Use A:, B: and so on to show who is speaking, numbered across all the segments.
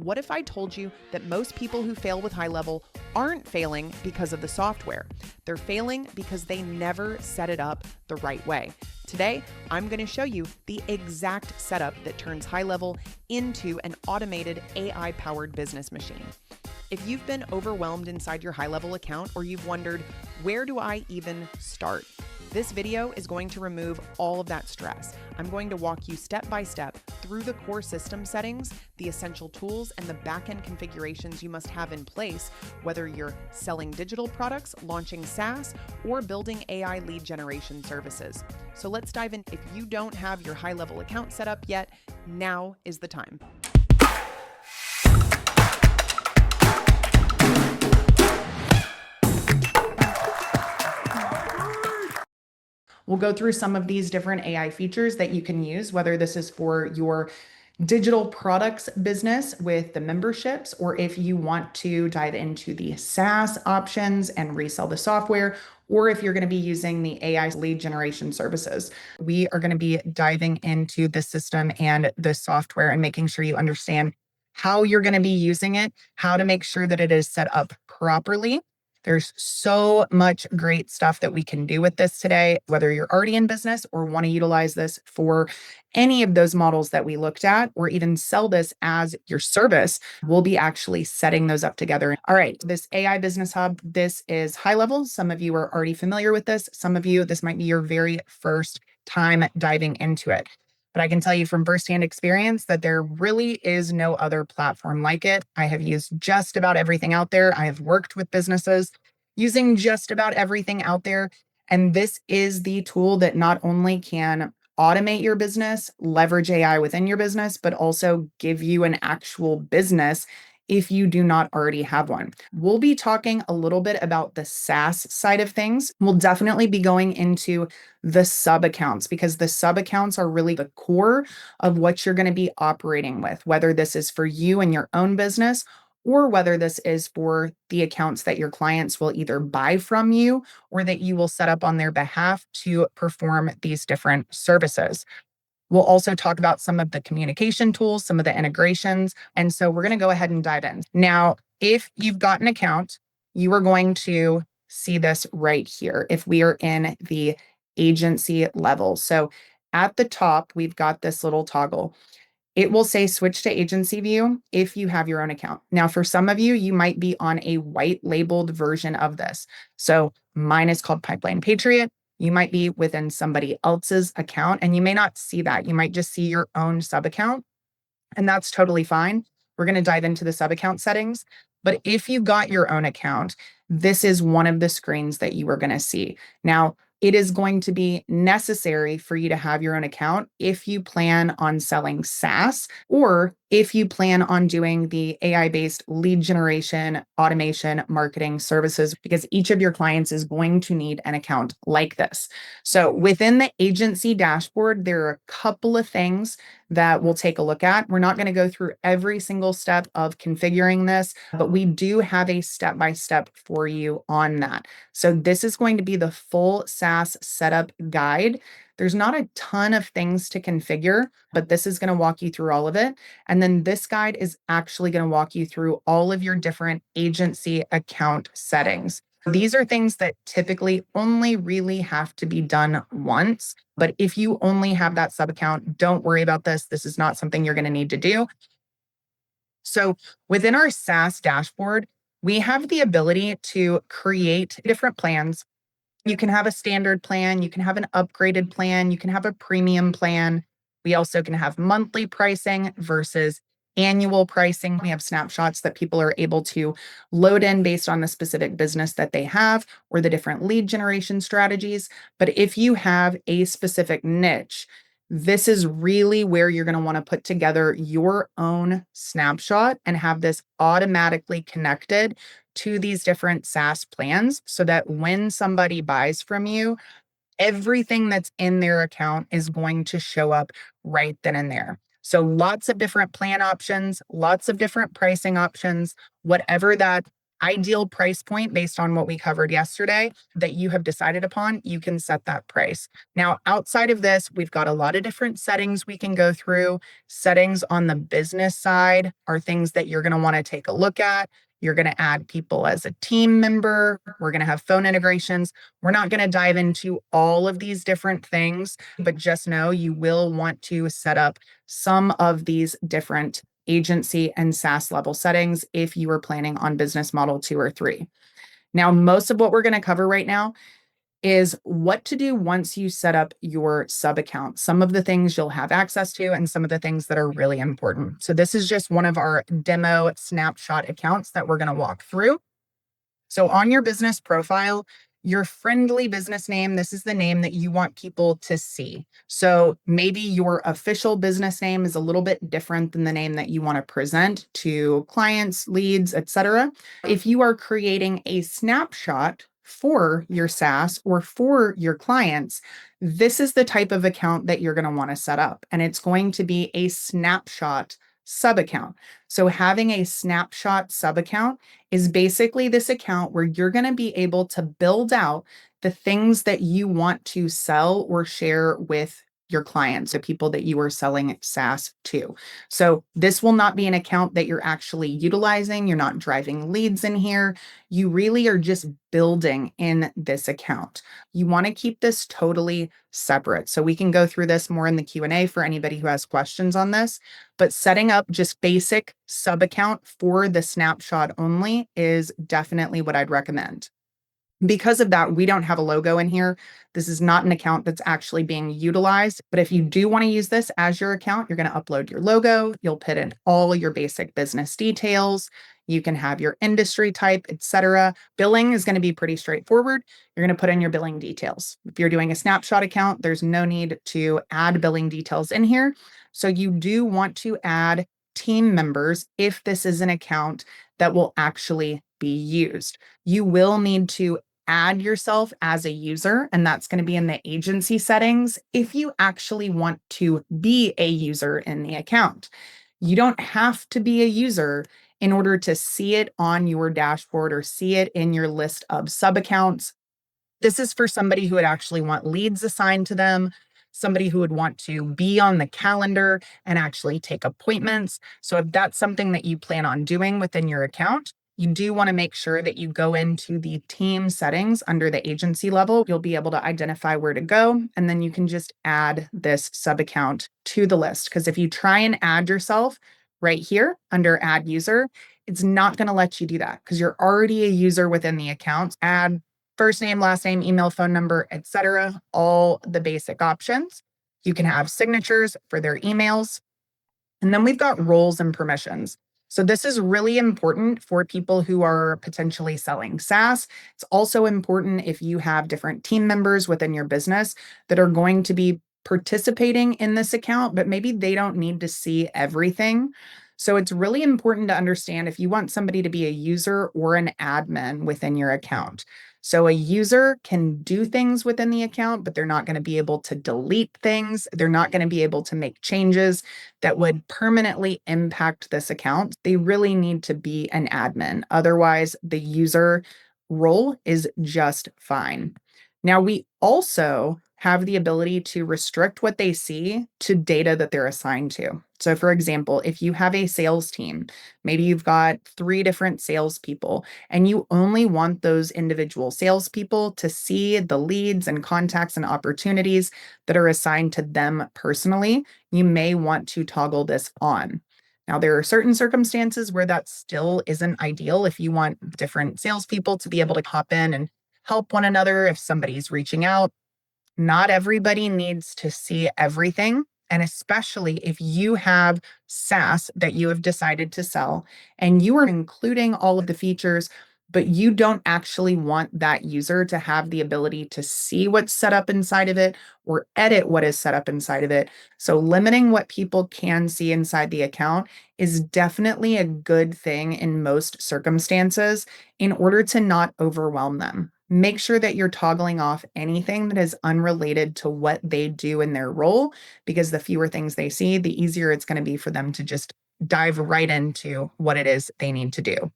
A: What if I told you that most people who fail with HighLevel aren't failing because of the software? They're failing because they never set it up the right way. Today, I'm going to show you the exact setup that turns HighLevel into an automated AI-powered business machine. If you've been overwhelmed inside your HighLevel account, or you've wondered, where do I even start? This video is going to remove all of that stress. I'm going to walk you step by step through the core system settings, the essential tools, and the backend configurations you must have in place, whether you're selling digital products, launching SaaS, or building AI lead generation services. So let's dive in. If you don't have your HighLevel account set up yet, now is the time. We'll go through some of these different AI features that you can use, whether this is for your digital products business with the memberships, or if you want to dive into the SaaS options and resell the software, or if you're going to be using the AI lead generation services. We are going to be diving into the system and the software and making sure you understand how you're going to be using it, how to make sure that it is set up properly. There's so much great stuff that we can do with this today, whether you're already in business or want to utilize this for any of those models that we looked at, or even sell this as your service. We'll be actually setting those up together. All right, this AI Business Hub, this is HighLevel. Some of you are already familiar with this. Some of you, this might be your very first time diving into it. But I can tell you from firsthand experience that there really is no other platform like it. I have used just about everything out there. I have worked with businesses using just about everything out there. And this is the tool that not only can automate your business, leverage AI within your business, but also give you an actual business if you do not already have one. We'll be talking a little bit about the SaaS side of things. We'll definitely be going into the sub accounts, because the sub accounts are really the core of what you're going to be operating with, whether this is for you and your own business, or whether this is for the accounts that your clients will either buy from you or that you will set up on their behalf to perform these different services. We'll also talk about some of the communication tools, some of the integrations. And so we're going to go ahead and dive in. Now, if you've got an account, you are going to see this right here if we are in the agency level. So at the top, we've got this little toggle. It will say switch to agency view if you have your own account. Now, for some of you, you might be on a white labeled version of this. So mine is called Pipeline Patriot. You might be within somebody else's account and you may not see that. You might just see your own sub account, and that's totally fine. We're going to dive into the sub account settings. But if you got your own account, this is one of the screens that you are going to see. Now, it is going to be necessary for you to have your own account if you plan on selling SaaS, or if you plan on doing the AI-based lead generation, automation, marketing services, because each of your clients is going to need an account like this. So within the agency dashboard, there are a couple of things that we'll take a look at. We're not going to go through every single step of configuring this, but we do have a step-by-step for you on that. So this is going to be the full SaaS setup guide. There's not a ton of things to configure, but this is going to walk you through all of it. And then this guide is actually going to walk you through all of your different agency account settings. These are things that typically only really have to be done once. But if you only have that sub account, don't worry about this. This is not something you're going to need to do. So within our SaaS dashboard, we have the ability to create different plans. You can have a standard plan, you can have an upgraded plan, you can have a premium plan. We also can have monthly pricing versus annual pricing. We have snapshots that people are able to load in based on the specific business that they have or the different lead generation strategies. But if you have a specific niche, this is really where you're going to want to put together your own snapshot and have this automatically connected to these different SaaS plans, so that when somebody buys from you, everything that's in their account is going to show up right then and there. So lots of different plan options, lots of different pricing options, whatever that ideal price point based on what we covered yesterday that you have decided upon, you can set that price. Now, outside of this, we've got a lot of different settings we can go through. Settings on the business side are things that you're going to want to take a look at. You're going to add people as a team member. We're going to have phone integrations. We're not going to dive into all of these different things, but just know you will want to set up some of these different agency and SaaS level settings if you are planning on business model 2 or 3. Now, most of what we're going to cover right now is what to do once you set up your sub account, some of the things you'll have access to, and some of the things that are really important. So this is just one of our demo snapshot accounts that we're going to walk through. So on your business profile, your friendly business name, this is the name that you want people to see. So maybe your official business name is a little bit different than the name that you want to present to clients, leads, etc. If you are creating a snapshot for your SaaS or for your clients, this is the type of account that you're going to want to set up. And it's going to be a snapshot sub account. So having a snapshot sub account is basically this account where you're going to be able to build out the things that you want to sell or share with your clients, the people that you are selling SaaS to. So this will not be an account that you're actually utilizing. You're not driving leads in here. You really are just building in this account. You want to keep this totally separate. So we can go through this more in the Q&A for anybody who has questions on this, but setting up just basic sub account for the snapshot only is definitely what I'd recommend. Because of that, we don't have a logo in here. This is not an account that's actually being utilized. But if you do want to use this as your account, you're going to upload your logo. You'll put in all your basic business details. You can have your industry type, etc. Billing is going to be pretty straightforward. You're going to put in your billing details. If you're doing a snapshot account, there's no need to add billing details in here. So you do want to add team members if this is an account that will actually be used. You will need to add yourself as a user, and that's going to be in the agency settings if you actually want to be a user in the account. You don't have to be a user in order to see it on your dashboard or see it in your list of sub accounts. This is for somebody who would actually want leads assigned to them, somebody who would want to be on the calendar and actually take appointments. So if that's something that you plan on doing within your account, you do want to make sure that you go into the team settings under the agency level. You'll be able to identify where to go, and then you can just add this sub account to the list. Because if you try and add yourself right here under add user, it's not going to let you do that because you're already a user within the account. Add first name, last name, email, phone number, etc. All the basic options. You can have signatures for their emails. And then we've got roles and permissions. So this is really important for people who are potentially selling SaaS. It's also important if you have different team members within your business that are going to be participating in this account, but maybe they don't need to see everything. So it's really important to understand if you want somebody to be a user or an admin within your account. So a user can do things within the account, but they're not going to be able to delete things. They're not going to be able to make changes that would permanently impact this account. They really need to be an admin. Otherwise, the user role is just fine. Now, we also have the ability to restrict what they see to data that they're assigned to. So for example, if you have a sales team, maybe you've got 3 different salespeople, and you only want those individual salespeople to see the leads and contacts and opportunities that are assigned to them personally, you may want to toggle this on. Now, there are certain circumstances where that still isn't ideal if you want different salespeople to be able to hop in and help one another if somebody's reaching out. Not everybody needs to see everything. And especially if you have SaaS that you have decided to sell and you are including all of the features, but you don't actually want that user to have the ability to see what's set up inside of it or edit what is set up inside of it. So limiting what people can see inside the account is definitely a good thing in most circumstances in order to not overwhelm them. Make sure that you're toggling off anything that is unrelated to what they do in their role, because the fewer things they see, the easier it's going to be for them to just dive right into what it is they need to do.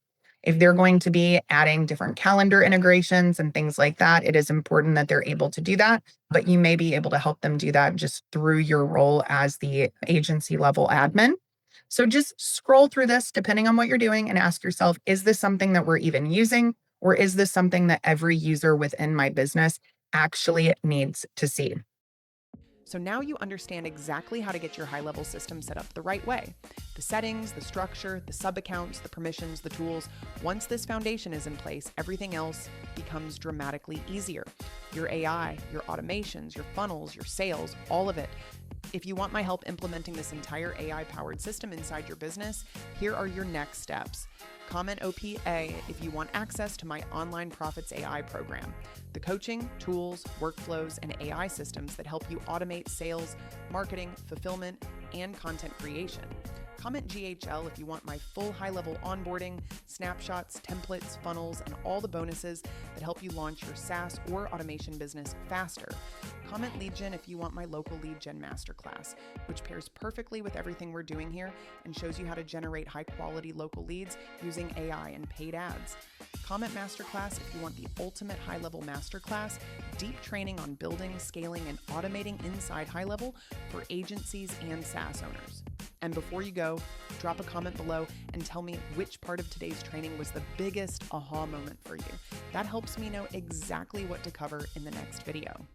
A: If they're going to be adding different calendar integrations and things like that, it is important that they're able to do that, but you may be able to help them do that just through your role as the agency level admin. So just scroll through this depending on what you're doing and ask yourself, is this something that we're even using? Or is this something that every user within my business actually needs to see?
B: So now you understand exactly how to get your HighLevel system set up the right way. The settings, the structure, the sub-accounts, the permissions, the tools. Once this foundation is in place, everything else becomes dramatically easier. Your AI, your automations, your funnels, your sales, all of it. If you want my help implementing this entire AI-powered system inside your business, here are your next steps. Comment OPA if you want access to my Online Profits AI program. The coaching, tools, workflows, and AI systems that help you automate sales, marketing, fulfillment, and content creation. Comment GHL if you want my full HighLevel onboarding, snapshots, templates, funnels, and all the bonuses that help you launch your SaaS or automation business faster. Comment LeadGen if you want my local LeadGen Masterclass, which pairs perfectly with everything we're doing here and shows you how to generate high-quality local leads using AI and paid ads. Comment Masterclass if you want the ultimate HighLevel Masterclass, deep training on building, scaling, and automating inside HighLevel for agencies and SaaS owners. And before you go, drop a comment below and tell me which part of today's training was the biggest aha moment for you. That helps me know exactly what to cover in the next video.